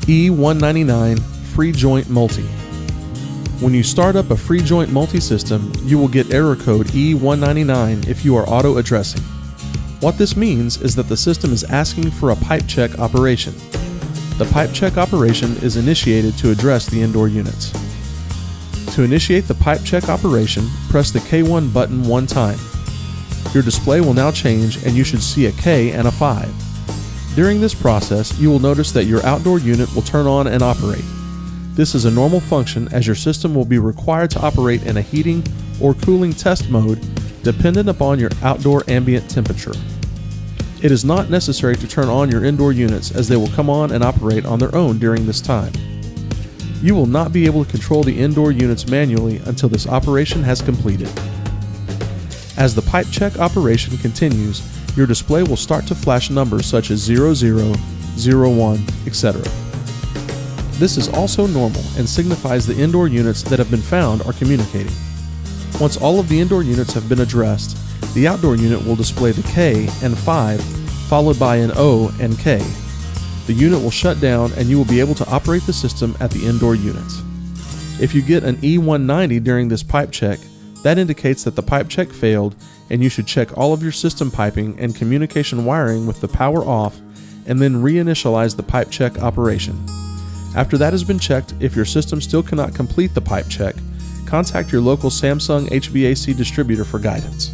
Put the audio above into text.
E199 Free Joint Multi. When you start up a free joint multi-system, you will get error code E199 if you are auto-addressing. What this means is that the system is asking for a pipe check operation. The pipe check operation is initiated to address the indoor units. To initiate the pipe check operation, press the K1 button one time. Your display will now change and you should see a K and a 5. During this process, you will notice that your outdoor unit will turn on and operate. This is a normal function as your system will be required to operate in a heating or cooling test mode dependent upon your outdoor ambient temperature. It is not necessary to turn on your indoor units as they will come on and operate on their own during this time. You will not be able to control the indoor units manually until this operation has completed. As the pipe check operation continues, your display will start to flash numbers such as 00, 01, etc. This is also normal and signifies the indoor units that have been found are communicating. Once all of the indoor units have been addressed, the outdoor unit will display the K and 5 followed by an O and K. The unit will shut down and you will be able to operate the system at the indoor units. If you get an E190 during this pipe check, that indicates that the pipe check failed and you should check all of your system piping and communication wiring with the power off and then reinitialize the pipe check operation. After that has been checked, if your system still cannot complete the pipe check, contact your local Samsung HVAC distributor for guidance.